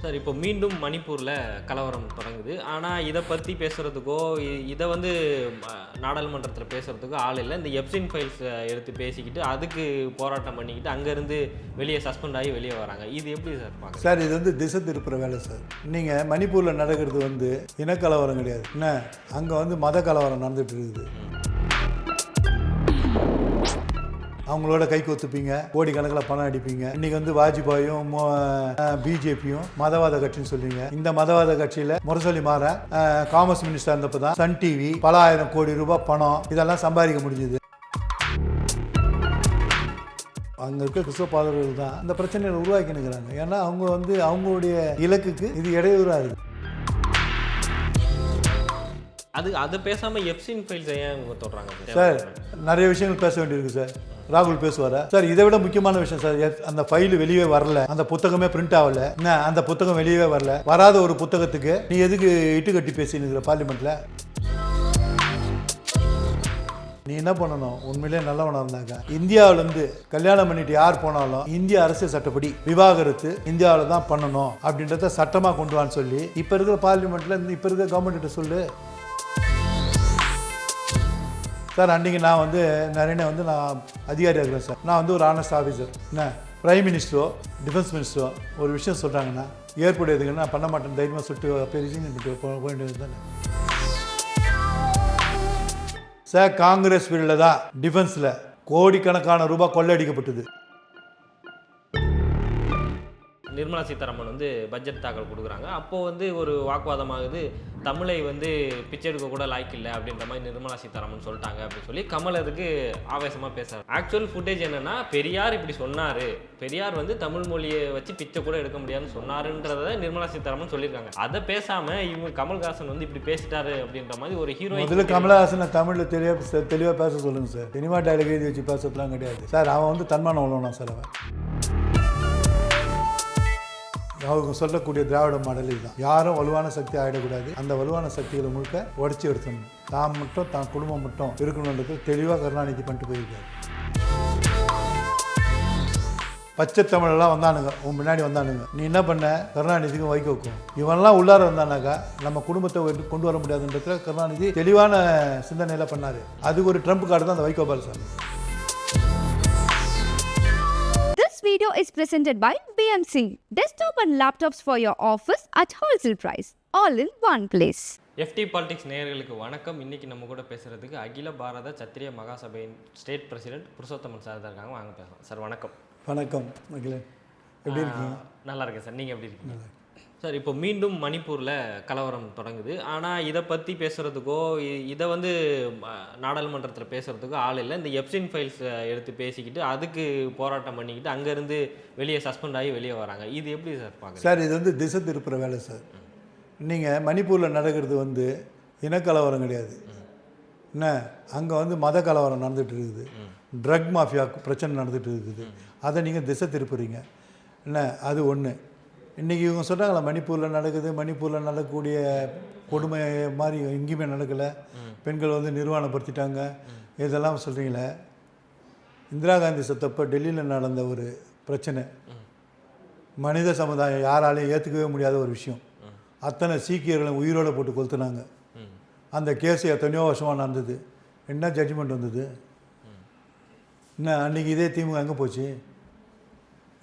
Sir இப்போ மீண்டும் மணிப்பூரில் கலவரம் தொடங்குது. ஆனால் இதை பற்றி பேசுகிறதுக்கோ இதை வந்து நாடாளுமன்றத்தில் பேசுகிறதுக்கோ ஆள் இல்லை. இந்த எப்சின் ஃபைல்ஸ் எடுத்து பேசிக்கிட்டு அதுக்கு போராட்டம் பண்ணிக்கிட்டு அங்கேருந்து வெளியே சஸ்பெண்ட் ஆகி வெளியே வராங்க. இது எப்படி சார் பார்க்க? சார் இது வந்து திசை திருப்புற வேலை சார். நீங்கள் மணிப்பூரில் நடக்கிறது வந்து இனக்கலவரம் கிடையாது, என்ன அங்கே வந்து மத கலவரம் நடந்துட்டு இருக்குது. அவங்களோட கை கொத்துப்பீங்க, கோடிக்கணக்கில் பணம் அடிப்பீங்க. இன்னைக்கு வந்து வாஜ்பாயும் பிஜேபியும் மதவாத கட்சின்னு சொல்றீங்க. இந்த மதவாத கட்சியில் முரசொலி மாற காமர்ஸ் மினிஸ்டர் இருந்தப்போ தான் சன் டிவி பல ஆயிரம் கோடி ரூபாய் பணம் இதெல்லாம் சம்பாதிக்க முடிஞ்சுது. அங்கே இருக்க கிறிஸ்தவ பாதகர்கள் தான் அந்த பிரச்சனையை உருவாக்கினுக்கிறாங்க. ஏன்னா அவங்க வந்து அவங்களுடைய இலக்குக்கு இது இடையூறாக இருக்குது. அதை பேசாமல் எப்சின் ஃபைல்ஸ் ஏன் தொடுறாங்க சார்? நிறைய விஷயங்கள் பேச வேண்டியிருக்கு சார். ராகுல் பேசுவாரா சார்? இதை விட முக்கியமான விஷயம் சார், அந்த ஃபைல் வெளியே வரல, அந்த புத்தகமே பிரிண்ட் ஆகல, என்ன அந்த புத்தகம் வெளியே வரல. வராத ஒரு புத்தகத்துக்கு நீ எதுக்கு இட்டு கட்டி பேசினுக்கிற பார்லிமெண்ட்ல? நீ என்ன பண்ணணும்? உண்மையிலே நல்லவனா இருந்தாங்க இந்தியாவிலேருந்து கல்யாணம் பண்ணிட்டு யார் போனாலும் இந்திய அரசியல் சட்டப்படி விவாகரத்து இந்தியாவில் தான் பண்ணணும் அப்படின்றத சட்டமாக கொண்டு வான்னு சொல்லி இப்போ இருக்கிற பார்லிமெண்ட்ல இப்போ இருக்கிற கவர்மெண்ட்ட சொல்லு சார். அன்றைக்கி நான் வந்து நிறைய வந்து நான் அதிகாரியாக இருக்கிறேன் சார். நான் வந்து ஒரு ஆனஸ்ட் ஆஃபீஸர். என்ன பிரைம் மினிஸ்டரோ டிஃபென்ஸ் மினிஸ்டரோ ஒரு விஷயம் சொல்கிறாங்கன்னா ஏற்புடையதுக்குன்னு நான் பண்ண மாட்டேன் தைரியமாக சுட்டு அப்போ ரிசைன் பண்ணிட்டு போக வேண்டியது தானே சார். காங்கிரஸ் பீரியடில் தான் டிஃபென்ஸில் கோடிக்கணக்கான ரூபாய் கொள்ளையடிக்கப்பட்டது. நிர்மலா சீதாராமன் வந்து பட்ஜெட் தாக்கல் கொடுக்குறாங்க. அப்போது வந்து ஒரு வாக்குவாதமாகுது, தமிழை வந்து பிச்சை எடுக்க கூட லாய்க்கு இல்லை அப்படின்ற மாதிரி நிர்மலா சீதாராமன் சொல்லிட்டாங்க அப்படின்னு சொல்லி கமல் அதுக்கு ஆவேசமாக பேசுகிறார். ஆக்சுவல் ஃபுட்டேஜ் என்னென்னா, பெரியார் இப்படி சொன்னார், பெரியார் வந்து தமிழ் மொழியை வச்சு பிச்சை கூட எடுக்க முடியாதுன்னு சொன்னாருன்றதை நிர்மலா சீதாராமன் சொல்லியிருக்காங்க. அதை பேசாமல் இவங்க கமல்ஹாசன் வந்து இப்படி பேசிட்டாரு அப்படின்ற மாதிரி ஒரு ஹீரோ. இதில் கமல்ஹாசனை தமிழில் தெளிவாக பேச சொல்லுங்கள் சார். சினிமா டைலாக் எழுதி வச்சு பேசலாம் கிடையாது சார். அவன் வந்து தன்மானம் உள்ளவனா சார். அவங்க சொல்லக்கூடிய திராவிட மாடல் இதுதான். யாரும் வலுவான சக்தி ஆகிடக்கூடாது, அந்த வலுவான சக்திகளை முழுக்க உடச்சி எடுத்துடணும். தான் மட்டும் தான் குடும்பம் மட்டும் இருக்கணுன்றது தெளிவாக கருணாநிதி பண்ணிட்டு போயிருக்காரு. பச்சை தமிழெல்லாம் வந்தானுங்க, உன் முன்னாடி வந்தானுங்க. நீ என்ன பண்ண? கருணாநிதிக்கும் வைகோக்கும் இவன்லாம் உள்ளார வந்தானாக்கா நம்ம குடும்பத்தை கொண்டு வர முடியாதுன்றதுல கருணாநிதி தெளிவான சிந்தனையில் பண்ணார். அதுக்கு ஒரு ட்ரம்ப் கார்டு தான் அந்த Vaiko Balasamy. Video is presented by BMC. Desktop and laptops for your office at wholesale price. All in one place. FT politics நேயர்களுக்கு வணக்கம். இன்றைக்கி நம்ம கூட பேசுகிறதுக்கு அகில பாரத சத்திரிய மகாசபையின் ஸ்டேட் பிரசிடென்ட் புருஷோத்தமன் சார் தான் இருக்காங்க. வாங்க பேசலாம் சார். வணக்கம். வணக்கம் அகிலன், எப்படி இருக்கீங்க? நல்லா இருக்கேன் சார். நீங்கள் எப்படி இருக்கீங்க சார்? இப்போ மீண்டும் மணிப்பூரில் கலவரம் தொடங்குது. ஆனால் இதை பற்றி பேசுகிறதுக்கோ இதை வந்து நாடாளுமன்றத்தில் பேசுகிறதுக்கோ ஆள் இல்லை. இந்த எப்சின் ஃபைல்ஸ் எடுத்து பேசிக்கிட்டு அதுக்கு போராட்டம் பண்ணிக்கிட்டு அங்கேருந்து வெளியே சஸ்பெண்ட் ஆகி வெளியே வராங்க. இது எப்படி சார் பார்க்க? சார் இது வந்து திசை திருப்புற வேலை சார். நீங்கள் மணிப்பூரில் நடக்கிறது வந்து இனக்கலவரம் கிடையாது, என்ன அங்கே வந்து மத கலவரம் நடந்துகிட்டு இருக்குது. ட்ரக் மாஃபியா பிரச்சனை நடந்துகிட்டு இருக்குது. அதை நீங்கள் திசை திருப்புறீங்க, என்ன அது ஒன்று. இன்றைக்கி இவங்க சொல்கிறாங்களா மணிப்பூரில் நடக்குது, மணிப்பூரில் நடக்கக்கூடிய கொடுமை மாதிரி எங்கேயுமே நடக்கலை, பெண்கள் வந்து நிர்வாணப்படுத்திட்டாங்க, இதெல்லாம் சொல்கிறீங்களே. இந்திரா காந்தி செத்தப்போ டெல்லியில் நடந்த ஒரு பிரச்சனை, மனித சமுதாயம் யாராலையும் ஏற்றுக்கவே முடியாத ஒரு விஷயம். அத்தனை சீக்கியர்களை உயிரோடு போட்டு கொளுத்துனாங்க. அந்த கேஸு எத்தனையோ வருஷமாக நடந்தது. என்ன ஜட்ஜ்மெண்ட் வந்தது? என்ன அன்றைக்கி இதே திமுக எங்கே போச்சு?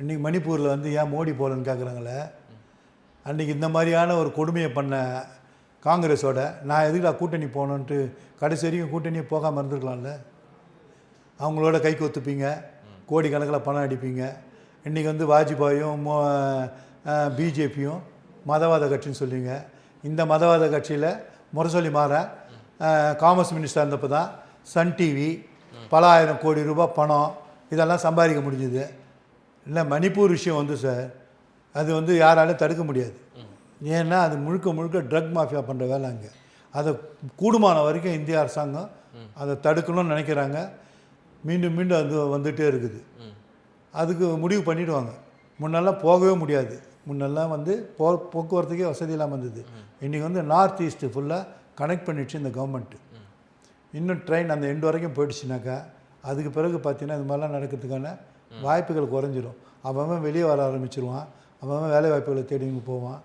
இன்றைக்கி மணிப்பூரில் வந்து ஏன் மோடி போகலன்னு கேட்குறாங்களே. அன்றைக்கி இந்த மாதிரியான ஒரு கொடுமையை பண்ண காங்கிரஸோட நான் எதுக்கு கூட்டணி போகணுன்ட்டு கடைசி வரைக்கும் கூட்டணியை போகாமல் இருந்திருக்கலாம்ல. அவங்களோட கை கொத்துப்பீங்க, கோடிக்கணக்கில் பணம் அடிப்பீங்க. இன்றைக்கி வந்து வாஜ்பாயும் பிஜேபியும் மதவாத கட்சின்னு சொல்லுவீங்க. இந்த மதவாத கட்சியில் முரசொலி மாற காமர்ஸ் மினிஸ்டர் இருந்தப்போ தான் சன் டிவி பல ஆயிரம் கோடி ரூபாய் பணம் இதெல்லாம் சம்பாதிக்க முடிஞ்சுது. இல்லை மணிப்பூர் விஷயம் வந்து சார், அது வந்து யாராலும் தடுக்க முடியாது. ஏன்னா அது முழுக்க முழுக்க ட்ரக் மாஃபியா பண்ணுற வேலை அங்கே. அதை கூடுமான வரைக்கும் இந்திய அரசாங்கம் அதை தடுக்கணும்னு நினைக்கிறாங்க. மீண்டும் மீண்டும் அது வந்துகிட்டே இருக்குது. அதுக்கு முடிவு பண்ணிவிடுவாங்க. முன்னெல்லாம் போகவே முடியாது. முன்னெல்லாம் வந்து போக்குவரத்துக்கே வசதி இல்லாமல் இருந்தது. இன்றைக்கி வந்து நார்த் ஈஸ்ட்டு ஃபுல்லாக கனெக்ட் பண்ணிடுச்சு இந்த கவர்மெண்ட்டு. இன்னும் ட்ரெயின் அந்த எண்டு வரைக்கும் போயிடுச்சுனாக்கா அதுக்கு பிறகு பார்த்திங்கன்னா இது மாதிரிலாம் நடக்கிறதுக்கான வாய்ப்புகள் குறைஞ்சிரும். அவன் வெளியே வர ஆரம்பிச்சிருவான். அவன் வேலை வாய்ப்புகளை தேடி இங்கே போவான்.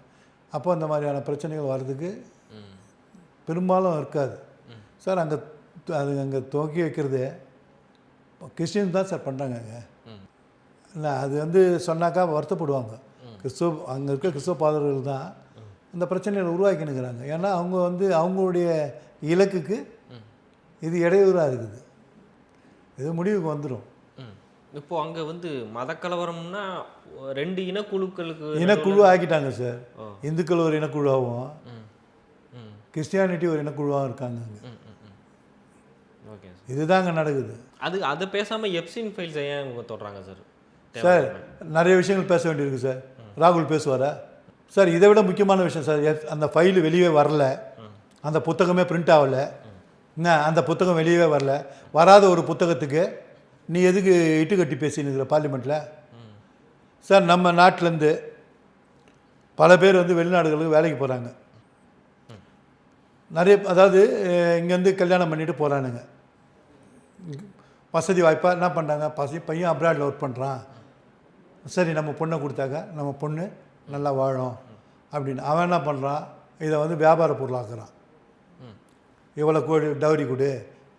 அப்போ அந்த மாதிரியான பிரச்சனைகள் வர்றதுக்கு பெரும்பாலும் இருக்காது சார். அங்கே துவக்கி வைக்கிறதே கிறிஸ்டியன்ஸ் தான் சார் பண்ணுறாங்க அங்கே. இல்லை அது வந்து சொன்னாக்கா வருத்தப்படுவாங்க. அங்கே இருக்க கிறிஸ்துவ பாதர்கள் தான் இந்த பிரச்சனைகளை உருவாக்கினுக்கிறாங்க. ஏன்னா அவங்க வந்து அவங்களுடைய இலக்குக்கு இது இடையூறாக இருக்குது. இது முடிவுக்கு வந்துடும். இப்போ அங்கே வந்து மதக்கலவரம்னா 2 இனக்குழுக்களுக்கு இனக்குழு ஆக்கிட்டாங்க சார். இந்துக்கள் ஒரு இனக்குழுவாகவும் கிறிஸ்டியானிட்டி ஒரு இனக்குழுவாகவும் இருக்காங்க அங்கே. ஓகே சார், இதுதான் அங்கே நடக்குது. அதை பேசாமல் எப்சின் ஃபைல்ஸ் ஏன் இவங்க தொடுறாங்க சார்? சார் நிறைய விஷயங்கள் பேச வேண்டியிருக்கு சார். ராகுல் பேசுவாரா சார்? இதை விட முக்கியமான விஷயம் சார், அந்த ஃபைலு வெளியே வரல, அந்த புத்தகமே பிரிண்ட் ஆகலை, என்ன அந்த புத்தகம் வெளியவே வரல. வராத ஒரு புத்தகத்துக்கு நீ எதுக்கு இட்டு கட்டி பேசினுக்கிற பார்லிமெண்ட்டில்? சார் நம்ம நாட்டிலேருந்து பல பேர் வந்து வெளிநாடுகளுக்கு வேலைக்கு போகிறாங்க. நிறைய அதாவது இங்கேருந்து கல்யாணம் பண்ணிட்டு போகிறானுங்க. வசதி வாய்ப்பாக என்ன பண்ணுறாங்க, பையன் அப்ராடில் ஒர்க் பண்ணுறான், சரி நம்ம பொண்ணை கொடுத்தாக்க நம்ம பொண்ணு நல்லா வாழும் அப்படின்னு அவன் என்ன பண்ணுறான், இதை வந்து வியாபார பொருளாக்குறான். இவ்வளோ டவுரி கொடு,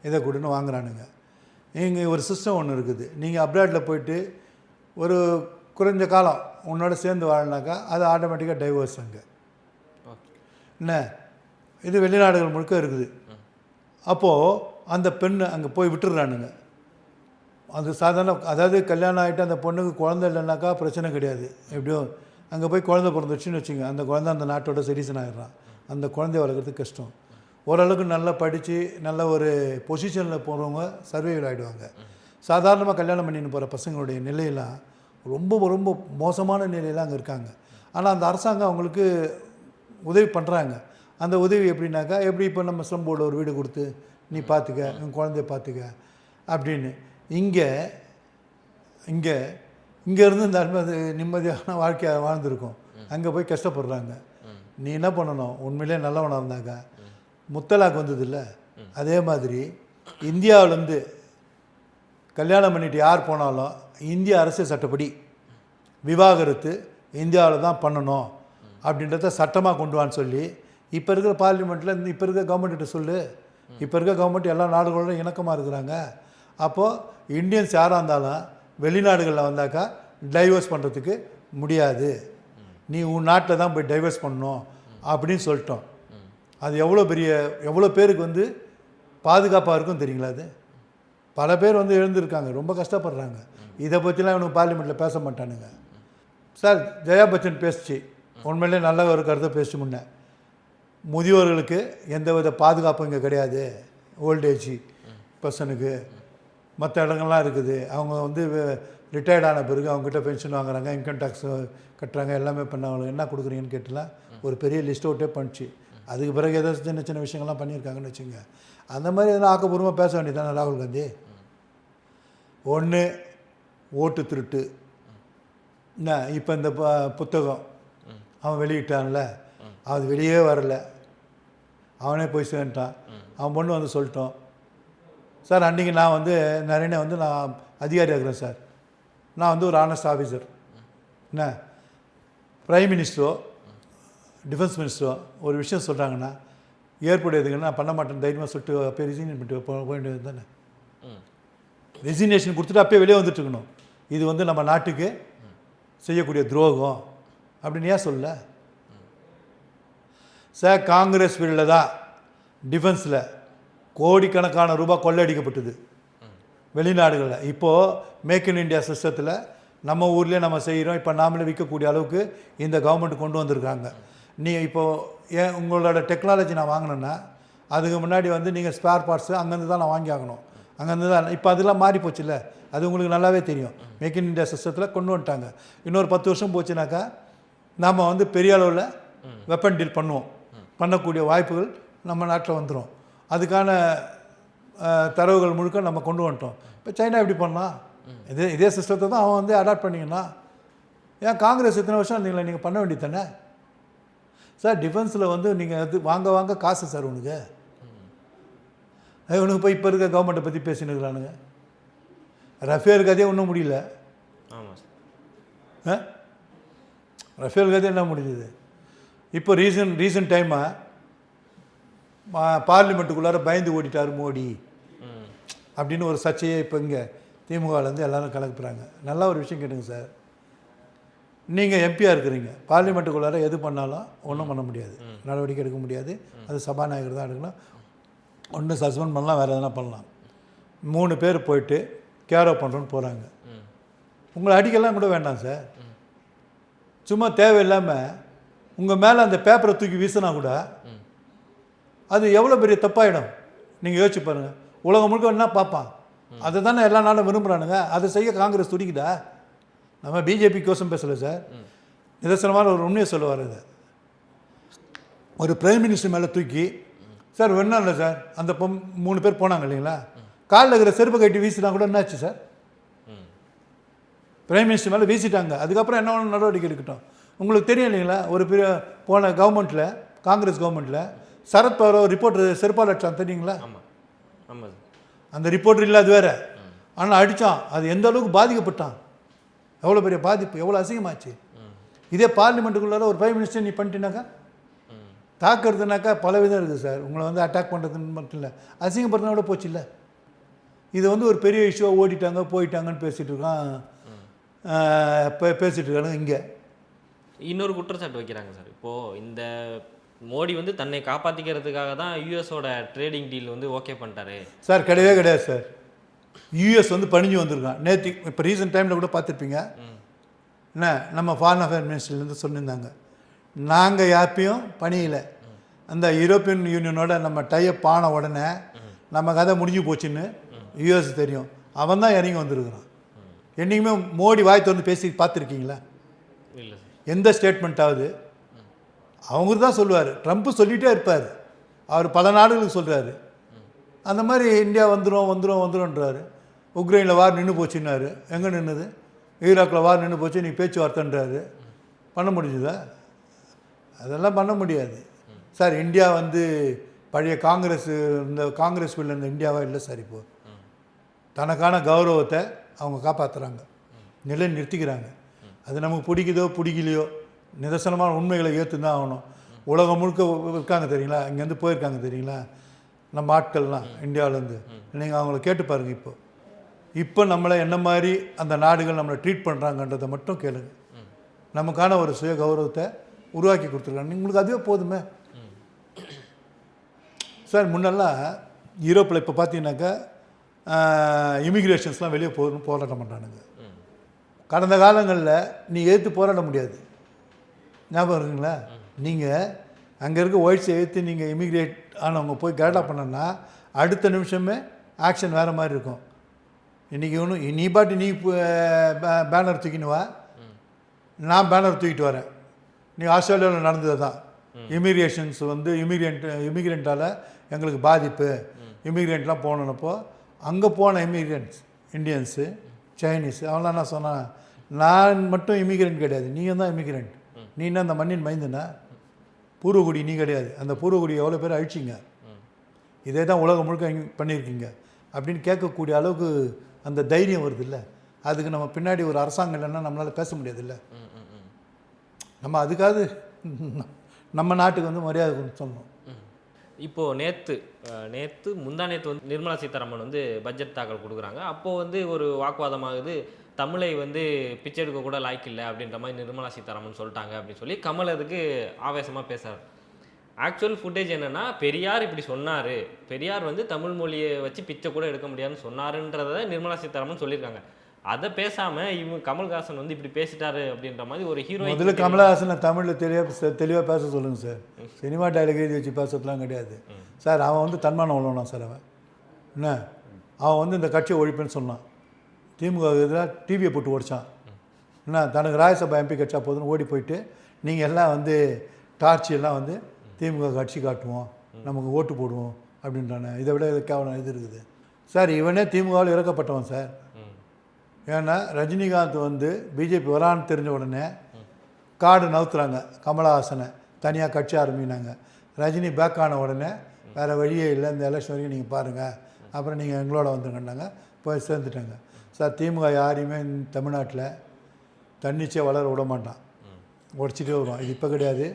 இதை கொடுன்னு வாங்குறானுங்க. இங்கே ஒரு சிஸ்டம் ஒன்று இருக்குது. நீங்கள் அப்ராடில் போயிட்டு ஒரு குறைஞ்ச காலம் உன்னோட சேர்ந்து வாழினாக்கா அது ஆட்டோமேட்டிக்காக டைவர்ஸ் அங்கே. என்ன இது வெளிநாடுகள் முழுக்க இருக்குது. அப்போது அந்த பெண்ணை அங்கே போய் விட்டுடுறானுங்க. அது சாதாரண, அதாவது கல்யாணம் ஆகிட்டு அந்த பொண்ணுக்கு குழந்தை இல்லைனாக்கா பிரச்சனை கிடையாது. எப்படியோ அங்கே போய் குழந்தை பிறந்துச்சுன்னு வச்சுங்க, அந்த குழந்தை அந்த நாட்டோட சிட்டிசன் ஆகிடுறான். அந்த குழந்தைய வளர்க்குறது கஷ்டம். ஓரளவுக்கு நல்லா படித்து நல்ல ஒரு பொசிஷனில் போகிறவங்க சர்வைவல் ஆகிடுவாங்க. சாதாரணமாக கல்யாணம் பண்ணின்னு போகிற பசங்களுடைய நிலையெல்லாம் ரொம்ப ரொம்ப மோசமான நிலையெல்லாம் அங்கே இருக்காங்க. ஆனால் அந்த அரசாங்கம் அவங்களுக்கு உதவி பண்ணுறாங்க. அந்த உதவி எப்படின்னாக்கா, எப்படி இப்போ நம்ம ஸ்லம் போர்டில் ஒரு வீடு கொடுத்து நீ பார்த்துக்க, உன் குழந்தைய பார்த்துக்க அப்படின்னு. இங்கேருந்து இந்த நிம்மதியான வாழ்க்கையாக வாழ்ந்துருக்கோம். அங்கே போய் கஷ்டப்படுறாங்க. நீ என்ன பண்ணணும், உண்மையிலே நல்லவனாக இருந்தாக்கா முத்தலாக் வந்தது இல்லை, அதே மாதிரி இந்தியாவிலேருந்து கல்யாணம் பண்ணிட்டு யார் போனாலும் இந்திய அரசியல் சட்டப்படி விவாகரத்து இந்தியாவில் தான் பண்ணணும் அப்படின்றத சட்டமாக கொண்டு வான்னு சொல்லி இப்போ இருக்கிற பார்லிமெண்ட்டில் இப்போ இருக்கிற கவர்மெண்ட்டிட்ட சொல்லு. இப்போ இருக்க கவர்மெண்ட் எல்லா நாடுகளோட இணக்கமாக இருக்கிறாங்க. அப்போது இந்தியன்ஸ் யாராக இருந்தாலும் வெளிநாடுகளில் வந்தாக்கா டைவர்ஸ் பண்ணுறதுக்கு முடியாது, நீ உன் நாட்டில் தான் போய் டைவர்ஸ் பண்ணணும் அப்படின்னு சொல்லிட்டோம். அது எவ்வளோ பேருக்கு வந்து பாதுகாப்பாக இருக்கும் தெரியுங்களா? அது பல பேர் வந்து எழுந்திருக்காங்க, ரொம்ப கஷ்டப்படுறாங்க. இதை பற்றிலாம் இவனுக்கு பார்லிமெண்ட்டில் பேச மாட்டானுங்க சார். ஜெயா பச்சன் பேசிச்சு, உண்மையிலே நல்ல ஒரு கருத்தை பேசிச்சு. முன்னே முதியோர்களுக்கு எந்த வித பாதுகாப்பும் இங்கே கிடையாது, ஓல்டேஜ் பர்சனுக்கு. மற்ற இடங்கள்லாம் இருக்குது, அவங்க வந்து ரிட்டையர்ட் ஆன பிறகு அவங்ககிட்ட பென்ஷன் வாங்குறாங்க, இன்கம் டேக்ஸ் கட்டுறாங்க, எல்லாமே பண்ணவங்களுக்கு என்ன கொடுக்குறீங்கன்னு கேட்டுலாம் ஒரு பெரிய லிஸ்ட் அவுட்டே பண்ணிச்சு. அதுக்கு பிறகு ஏதோ சின்ன சின்ன விஷயங்கள்லாம் பண்ணியிருக்காங்கன்னு வச்சுங்க. அந்த மாதிரி எதனா ஆக்கப்பூர்வமாக பேச வேண்டியதானே ராகுல் காந்தி? ஒன்று ஓட்டு திருட்டு. என்ன இப்போ இந்த புத்தகம் அவன் வெளியிட்டான்ல, அது வெளியே வரலை, அவனே போய் சேர்ந்துட்டான். அவன் பொண்ணு வந்து சொல்லிட்டோம் சார், அன்றைக்கி நான் வந்து நிறைய வந்து நான் அதிகாரியாக இருக்கிறேன் சார், நான் வந்து ஒரு ஆனஸ்ட் ஆஃபீஸர். என்ன பிரைம் மினிஸ்டரோ டிஃபென்ஸ் மினிஸ்டரோ ஒரு விஷயம் சொல்கிறாங்கன்னா ஏற்புடையதுங்கன்னா நான் பண்ண மாட்டேன் தைரியமாக சொல்லிட்டு அப்போயே ரிசிக்னேஷன் பண்ணிட்டு போக வேண்டியது தானே. ரெசிக்னேஷன் கொடுத்துட்டு அப்போயே வெளியே வந்துட்டு இருக்கணும். இது வந்து நம்ம நாட்டுக்கு செய்யக்கூடிய துரோகம் அப்படின்னு ஏன் சொல்ல சார்? காங்கிரஸ் பீரியடில் தான் டிஃபென்ஸில் கோடிக்கணக்கான ரூபாய் கொள்ளையடிக்கப்பட்டது வெளிநாடுகளில். இப்போது மேக் இன் இண்டியா சிஸ்டத்தில் நம்ம ஊர்லேயே நம்ம செய்கிறோம். இப்போ நாமளே விற்கக்கூடிய அளவுக்கு இந்த கவர்மெண்ட் கொண்டு வந்திருக்காங்க. நீ இப்போது உங்களோட டெக்னாலஜி நான் வாங்கினேன்னா அதுக்கு முன்னாடி வந்து நீங்கள் ஸ்பேர் பார்ட்ஸு அங்கேருந்து தான் நான் வாங்கி ஆகணும், அங்கேருந்து தான். இப்போ அதெல்லாம் மாறி போச்சு இல்லை, அது உங்களுக்கு நல்லாவே தெரியும். மேக் இன் இண்டியா சிஸ்டத்தில் கொண்டு வந்துட்டாங்க. இன்னொரு 10 வருஷம் போச்சுனாக்கா நாம் வந்து பெரிய அளவில் வெப்பன் டீல் பண்ணக்கூடிய வாய்ப்புகள் நம்ம நாட்டில் வந்துடும். அதுக்கான தரவுகள் முழுக்க நம்ம கொண்டு வந்துட்டோம். இப்போ சைனா எப்படி பண்ணலாம்? இதே சிஸ்டத்தை தான் அவன் வந்து அடாப்ட் பண்ணிங்கன்னா. ஏன் காங்கிரஸ் இத்தனை வருஷம் இருந்தீங்களா, நீங்கள் பண்ண வேண்டியது தானே சார்? டிஃபென்ஸில் வந்து நீங்கள் அது வாங்க காசு சார் உனக்கு. இவனுக்கு போய் இப்போ இருக்க கவர்மெண்ட்டை பற்றி பேசின்னு இருக்கிறானுங்க. ரஃபேல் கதையே ஒன்றும் முடியல. ஆமாம் ரஃபேல் கதை என்ன முடிஞ்சது? இப்போ ரீசன்ட் டைமாக பார்லிமெண்ட்டுக்குள்ளார பயந்து ஓடிட்டார் மோடி அப்படின்னு ஒரு சர்ச்சையை இப்போ இங்கே திமுகலேருந்து எல்லோரும் கலக்குறாங்க. நல்லா ஒரு விஷயம் கேட்டுங்க சார், நீங்கள் எம்பியாக இருக்கிறீங்க, பார்லிமெண்ட்டுக்குள்ளார எது பண்ணாலும் ஒன்றும் பண்ண முடியாது, நடவடிக்கை எடுக்க முடியாது, அது சபாநாயகர் தான் எடுக்கணும். ஒன்று சஸ்பெண்ட் பண்ணலாம், வேறு எதனா பண்ணலாம். 3 பேர் போயிட்டு கேரோ பண்ணுறோன்னு போகிறாங்க. உங்களை அடிக்கலாம் கூட வேண்டாம் சார், சும்மா தேவையில்லாமல் உங்கள் மேலே அந்த பேப்பரை தூக்கி வீசினா கூட அது எவ்வளோ பெரிய தப்பாயிடும் நீங்கள் யோசிச்சு பாருங்கள். உலகம் முழுக்க என்ன பார்ப்பான், அதை தானே எல்லா நாளும் விரும்புகிறானுங்க. அதை செய்ய காங்கிரஸ் துடிக்குதா? நம்ம பிஜேபி கோசம் பேசலை சார், நிதர்சனமான ஒரு உண்மையை சொல்லுவார். இது ஒரு பிரைம் மினிஸ்டர் மேலே தூக்கி சார் ஒன்றும் இல்லை சார், அந்த 3 பேர் போனாங்க இல்லைங்களா, காலில் இருக்கிற செருப்பு கட்டி வீசினா கூட என்னாச்சு சார்? பிரைம் மினிஸ்டர் மேலே வீசிட்டாங்க, அதுக்கப்புறம் என்ன ஒன்று நடவடிக்கை எடுக்கட்டும். உங்களுக்கு தெரியும் இல்லைங்களா, ஒரு பெரிய போன கவர்மெண்ட்டில், காங்கிரஸ் கவர்மெண்ட்டில் சரத்பவார் ஒரு ரிப்போர்ட்டர் செருப்பால் அடிச்சான் தெரியுங்களா? ஆமாம். அந்த ரிப்போர்ட்டர் இல்லை, அது வேறு. ஆனால் அடித்தான், அது எந்த அளவுக்கு பாதிக்கப்பட்டான், எவ்வளோ பெரிய பாதிப்பு, எவ்வளோ அசிங்கமாச்சு. இதே பார்லிமெண்ட்டுக்குள்ளார ஒரு பிரைம் மினிஸ்டர் நீ பண்ணிட்டீனாக்கா, தாக்குறதுனாக்கா பல விதம் இருக்குது சார். உங்களை வந்து அட்டாக் பண்ணுறதுன்னு மட்டும் இல்லை, அசிங்கப்படுறதுனா கூட போச்சு இல்லை. இது வந்து ஒரு பெரிய இஷ்யூவாக ஓடிட்டாங்க போயிட்டாங்கன்னு பேசிகிட்டு இருக்கான், பேசிகிட்டு இருக்காங்க. இங்கே இன்னொரு குற்றச்சாட்டு வைக்கிறாங்க சார், இப்போது இந்த மோடி வந்து தன்னை காப்பாற்றிக்கிறதுக்காக தான் யூஎஸோட ட்ரேடிங் டீல் வந்து ஓகே பண்ணிட்டாரு சார். கிடையவே கிடையாது சார், யூஎஸ் வந்து பணிஞ்சு வந்திருக்கான். நேற்று இப்போ ரீசெண்ட் டைமில் கூட பார்த்துருப்பீங்க, என்ன நம்ம ஃபாரின் அஃபேர் மினிஸ்டர்லேருந்து சொல்லியிருந்தாங்க, நாங்கள் யாப்பையும் பணியில் அந்த யூரோப்பியன் யூனியனோட நம்ம டைப் ஆன உடனே நம்ம கதை முடிஞ்சு போச்சுன்னு யூஎஸ் தெரியும். அவன் தான் இறங்கி வந்திருக்கிறான். என்றைக்குமே மோடி வாய் திறந்து பேசி பார்த்துருக்கீங்களா? இல்லை சார். எந்த ஸ்டேட்மெண்ட்டாவது அவங்க தான் சொல்லுவார், ட்ரம்ப்பு சொல்லிகிட்டே இருப்பார், அவர் பல நாடுகளுக்கு சொல்கிறாரு. அந்த மாதிரி இந்தியா வந்துடும்ன்றாரு. உக்ரைனில் வார் நின்று போச்சுன்னாரு, எங்கே நின்றுது? ஈராக்கில் வார் நின்று போச்சு, நீ பேச்சுவார்த்தைன்றாரு. பண்ண முடிஞ்சுதா? அதெல்லாம் பண்ண முடியாது சார். இந்தியா வந்து பழைய காங்கிரஸ், இந்த காங்கிரஸ் பிள்ளை இந்த இந்தியாவாக இல்லை சார். இப்போது தனக்கான கௌரவத்தை அவங்க காப்பாற்றுறாங்க, நிலை நிறுத்திக்கிறாங்க. அது நமக்கு பிடிக்குதோ பிடிக்கலையோ நிதர்சனமான உண்மைகளை ஏற்று தான் ஆகணும். உலகம் முழுக்க இருக்காங்க தெரியுங்களா, இங்கேருந்து போயிருக்காங்க தெரியுங்களா நம்ம ஆட்கள்லாம் இந்தியாவிலேருந்து. நீங்கள் அவங்கள கேட்டு பாருங்கள். இப்போ நம்மளை என்ன மாதிரி அந்த நாடுகள் நம்மளை ட்ரீட் பண்ணுறாங்கன்றதை மட்டும் கேளுங்க. நமக்கான ஒரு சுய கௌரவத்தை உருவாக்கி கொடுத்துருக்காங்க, உங்களுக்கு அதுவே போதுமே சார். முன்னெல்லாம் யூரோப்பில் இப்போ பார்த்தீங்கன்னாக்கா இமிக்ரேஷன்ஸ்லாம் வெளியே போராட்டம் பண்ணுறானுங்க. கடந்த காலங்களில் நீ எதிர்த்து போராட முடியாது, ஞாபகம் இருக்குங்களா? நீங்கள் அங்கே இருக்க ஒயிட்ஸை எதிர்த்து நீங்கள் இமிக்ரேட் ஆனவங்க போய் கேரளா பண்ணனா அடுத்த நிமிஷமே ஆக்ஷன் வேறு மாதிரி இருக்கும். இன்றைக்கி ஒன்றும் நீ பாட்டு நீ பேனர் தூக்கின்னு வா, நான் பேனர் தூக்கிட்டு வரேன். நீ ஆஸ்திரேலியாவில் நடந்தது தான். இமிக்ரேஷன்ஸ் வந்து இமிக்ரெண்ட்டால் எங்களுக்கு பாதிப்பு, இமிக்ரெண்ட்லாம் போனப்போ அங்கே போன இமிக்ரெண்ட்ஸ் இந்தியன்ஸு சைனீஸு அவன்லாம் என்ன சொன்னான், நான் மட்டும் இமிக்ரெண்ட் கிடையாது, நீங்கள் தான் இமிக்ரெண்ட். நீ என்ன அந்த மண்ணின் மைந்துனா? பூர்வகுடி நீ கிடையாது, அந்த பூர்வகுடி எவ்வளோ பேர் அழிச்சிங்க, இதே தான் உலகம் முழுக்க பண்ணியிருக்கீங்க அப்படின்னு கேட்கக்கூடிய அளவுக்கு அந்த தைரியம் வருது இல்லை? அதுக்கு நம்ம பின்னாடி ஒரு அரசாங்கம் இல்லைன்னா நம்மளால் பேச முடியாது இல்லை? நம்ம அதுக்காவது நம்ம நாட்டுக்கு வந்து மரியாதை சொல்லணும். இப்போது நேற்று முந்தா நேற்று வந்து நிர்மலா சீதாராமன் வந்து பட்ஜெட் தாக்கல் கொடுக்குறாங்க. அப்போது வந்து ஒரு வாக்குவாதமாகுது, தமிழை வந்து பிச்சை எடுக்க கூட லாய்க்கு இல்லை அப்படின்ற மாதிரி நிர்மலா சீதாராமன் சொல்லிட்டாங்க அப்படின்னு சொல்லி கமல் அதுக்கு ஆவேசமாக பேசுகிறார். ஆக்சுவல் ஃபுட்டேஜ் என்னென்னா, பெரியார் இப்படி சொன்னார், பெரியார் வந்து தமிழ் மொழியை வச்சு பிச்சை கூட எடுக்க முடியாதுன்னு சொன்னாருன்றதை நிர்மலா சீதாராமன் சொல்லியிருக்காங்க. அதை பேசாமல் இவங்க கமல்ஹாசன் வந்து இப்படி பேசிட்டாரு அப்படின்ற மாதிரி ஒரு ஹீரோ. முதல்ல கமல்ஹாசனை தமிழில் தெளிவாக பேச சொல்லுங்கள் சார். சினிமா டைலாக் எழுதி வச்சு பேசுறதுலாம் கிடையாது சார். அவன் வந்து தன்மானம் உள்ளவனான் சார். அவன் என்ன, அவன் வந்து இந்த கட்சியை ஒழிப்புன்னு சொன்னான். திமுக எதிராக டிவியை போட்டு ஓடிச்சான். என்ன, தனக்கு ராஜ்யசபா எம்பி கட்சா போதுன்னு ஓடி போயிட்டு நீங்கள் எல்லாம் வந்து டார்ச்சியெல்லாம் வந்து திமுக கட்சி காட்டுவோம், நமக்கு ஓட்டு போடுவோம் அப்படின்றானே. இதை விட கேவலம் இது இருக்குது சார். இவனே திமுகவில் இறக்கப்பட்டவன் சார். ஏன்னா ரஜினிகாந்த் வந்து பிஜேபி வரான்னு தெரிஞ்ச உடனே கார்டு நவுத்துறாங்க, கமலஹாசனை தனியாக கட்சி ஆரம்பினாங்க. ரஜினி பேக் ஆன உடனே வேறு வழியே இல்லை, இந்த எலெக்ஷன் வரைக்கும் நீங்கள் பாருங்கள், அப்புறம் நீங்கள் எங்களோட வந்துருங்கன்னாங்க, போய் சேர்ந்துட்டாங்க சார். திமுக யாரையுமே தமிழ்நாட்டில் தன்னிச்சையாக வளர விட மாட்டான். உடச்சிட்டே வருவோம். இது இப்போ கிடையாது,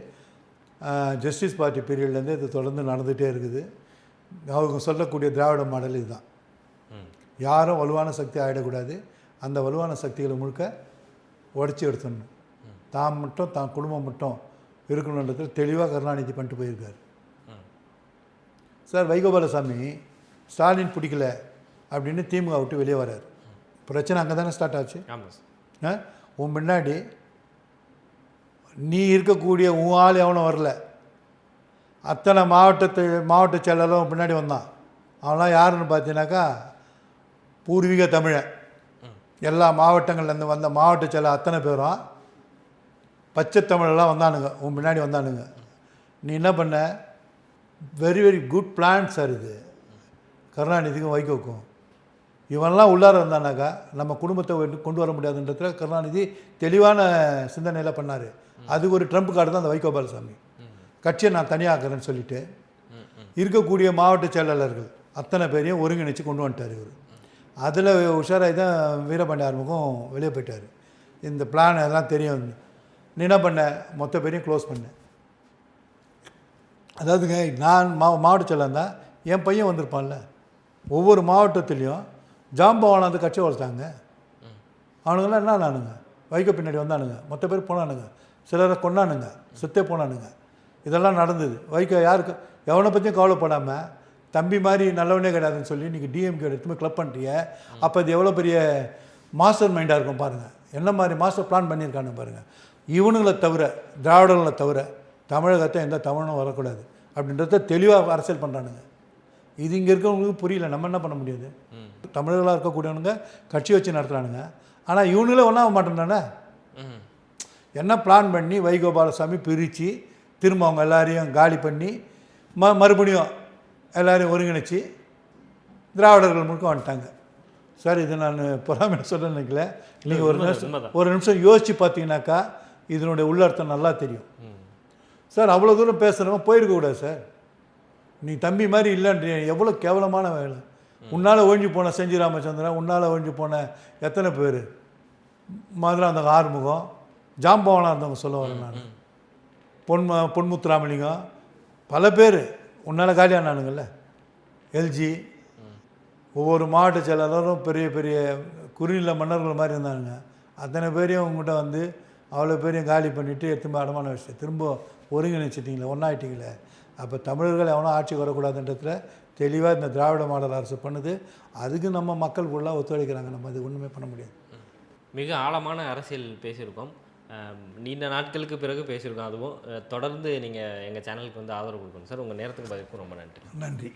ஜஸ்டிஸ் பார்ட்டி பீரியட்லேருந்து இது தொடர்ந்து நடந்துகிட்டே இருக்குது. அவங்க சொல்லக்கூடிய திராவிட மாடல் இதுதான். யாரும் வலுவான சக்தி ஆகிடக்கூடாது, அந்த வலுவான சக்திகளை முழுக்க உடச்சி எடுத்துடணும். தான் மட்டும் தான் குடும்பம் மட்டும் இருக்கணுன்றது தெளிவாக கருணாநிதி பண்ணிட்டு போயிருக்கார். சார் வைகோபாலசாமி ஸ்டாலின் பிடிக்கல அப்படின்னு திமுக விட்டு வெளியே வர்றார். பிரச்சனை அங்கே தானே ஸ்டார்ட் ஆச்சு. உன் முன்னாடி நீ இருக்கக்கூடிய உன் ஆள் எவனும் வரல, அத்தனை மாவட்ட செயலரும் பின்னாடி வந்தான். அவன்லாம் யாருன்னு பார்த்தீங்கன்னாக்கா பூர்வீக தமிழன். எல்லா மாவட்டங்கள்லேருந்து வந்த மாவட்ட செயலர் அத்தனை பேரும் பச்சை தமிழெல்லாம் வந்தானுங்க, உன் முன்னாடி வந்தானுங்க. நீ என்ன பண்ண? Very very good plan sir இது கருணாநிதிக்கும் வைகோக்கும். இவன்லாம் உள்ளார இருந்தானாக்கா நம்ம குடும்பத்தை கொண்டு வர முடியாதுன்றதுல கருணாநிதி தெளிவான சிந்தனையில் பண்ணார். அதுக்கு ஒரு ட்ரம்ப் கார்டு தான் அந்த வைகோபாலசாமி. கட்சியை நான் தனியாக்குறேன்னு சொல்லிட்டு இருக்கக்கூடிய மாவட்ட செயலாளர்கள் அத்தனை பேரையும் ஒருங்கிணைச்சு கொண்டு வந்துட்டார் இவர். அதில் உஷாராகி தான் வீரபாண்டிய ஆறுமுகம் வெளியே போயிட்டார். இந்த பிளான் எல்லாம் தெரியும். நீ என்ன பண்ண? மொத்த பேரையும் க்ளோஸ் பண்ணேன். அதாவதுங்க, நான் மாவட்ட செயலாளர் தான், என் பையன் வந்திருப்பான்ல, ஒவ்வொரு மாவட்டத்துலேயும் ஜாம்பவான் அந்த கட்சி வளர்த்தாங்க. அவனுங்களாம் என்ன ஆனானுங்க? வைகோ பின்னாடி வந்தானுங்க, மொத்த பேர் போனானுங்க, சிலரை கொண்டானுங்க, செத்தே போனானுங்க. இதெல்லாம் நடந்தது. வைகோ யாருக்கு எவனை பற்றியும் கவலைப்படாமல் தம்பி மாதிரி நல்லவனே கிடையாதுன்னு சொல்லி இன்றைக்கி டிஎம்கே எடுத்துமே கிளப் பண்ணிட்டிய. அப்போ இது எவ்வளோ பெரிய மாஸ்டர் மைண்டாக இருக்கும் பாருங்கள். என்ன மாதிரி மாஸ்டர் பிளான் பண்ணியிருக்கானு பாருங்கள். இவனுங்களை தவிர, திராவிடர்களை தவிர தமிழகத்தை எந்த தமிழனும் வரக்கூடாது அப்படின்றத தெளிவாக அரசியல் பண்ணுறானுங்க. இது இங்கே இருக்கிறவங்களுக்கு புரியல. நம்ம என்ன பண்ண முடியாது? தமிழர்களாக இருக்கக்கூடியவனுங்க கட்சி வச்சு நடத்துகிறானுங்க. ஆனால் இவனுங்களே ஒன்றா மாட்டேன்றானே. என்ன பிளான் பண்ணி வைகோபாலசாமி பிரித்து திரும்ப அவங்க எல்லாரையும் காலி பண்ணி மறுபடியும் எல்லோரையும் ஒருங்கிணைச்சி திராவிடர்கள் முழுக்க வந்துட்டாங்க. சார் இது நான் பொறாமையை சொல்ல நினைக்கல. நீங்கள் ஒரு நிமிஷம் யோசித்து பார்த்தீங்கன்னாக்கா இதனுடைய உள்ளர்த்தம் நல்லா தெரியும். சார் அவ்வளோ தூரம் பேசுகிறவங்க போயிருக்கக்கூடாது சார். நீ தம்பி மாதிரி இல்லைன்ற எவ்வளோ கேவலமான வேலை. உன்னால் ஒழிஞ்சு போன செஞ்சி ராமச்சந்திரன், உன்னால் ஒழிஞ்சு போன எத்தனை பேர், மதுராந்தகம் ஆறுமுகம், ஜாம்பவானாக இருந்தவங்க சொல்ல வரேன் நான், பொன்முத்துராமலிங்கம், பல பேர் உன்னால் காலியானானுங்கள்ல. எல்ஜி, ஒவ்வொரு மாவட்ட செயலாளரும் பெரிய பெரிய குறுநில மன்னர்கள் மாதிரி இருந்தானுங்க. அத்தனை பேரையும் உங்கள்கிட்ட வந்து அவ்வளோ பேரையும் காலி பண்ணிவிட்டு திரும்ப அடமான விஷயம் திரும்ப ஒருங்கிணைச்சிட்டிங்களே, ஒன்றாயிட்டிங்களே. அப்போ தமிழர்கள் எவனோ ஆட்சிக்கு வரக்கூடாதுன்றதுல தெளிவாக இந்த திராவிட மாடல் அரசு பண்ணுது. அதுக்கு நம்ம மக்கள் ஃபுல்லாக ஒத்துழைக்கிறாங்க. நம்ம அது ஒன்றுமே பண்ண முடியாது. மிக ஆழமான அரசியல் பேசியிருக்கோம், நீண்ட நாட்களுக்கு பிறகு பேசியிருக்கோம். அதுவும் தொடர்ந்து நீங்கள் எங்கள் சேனலுக்கு வந்து ஆதரவு கொடுக்கணும் சார். உங்கள் நேரத்துக்கு பதிலுக்கு ரொம்ப நன்றி. நன்றி.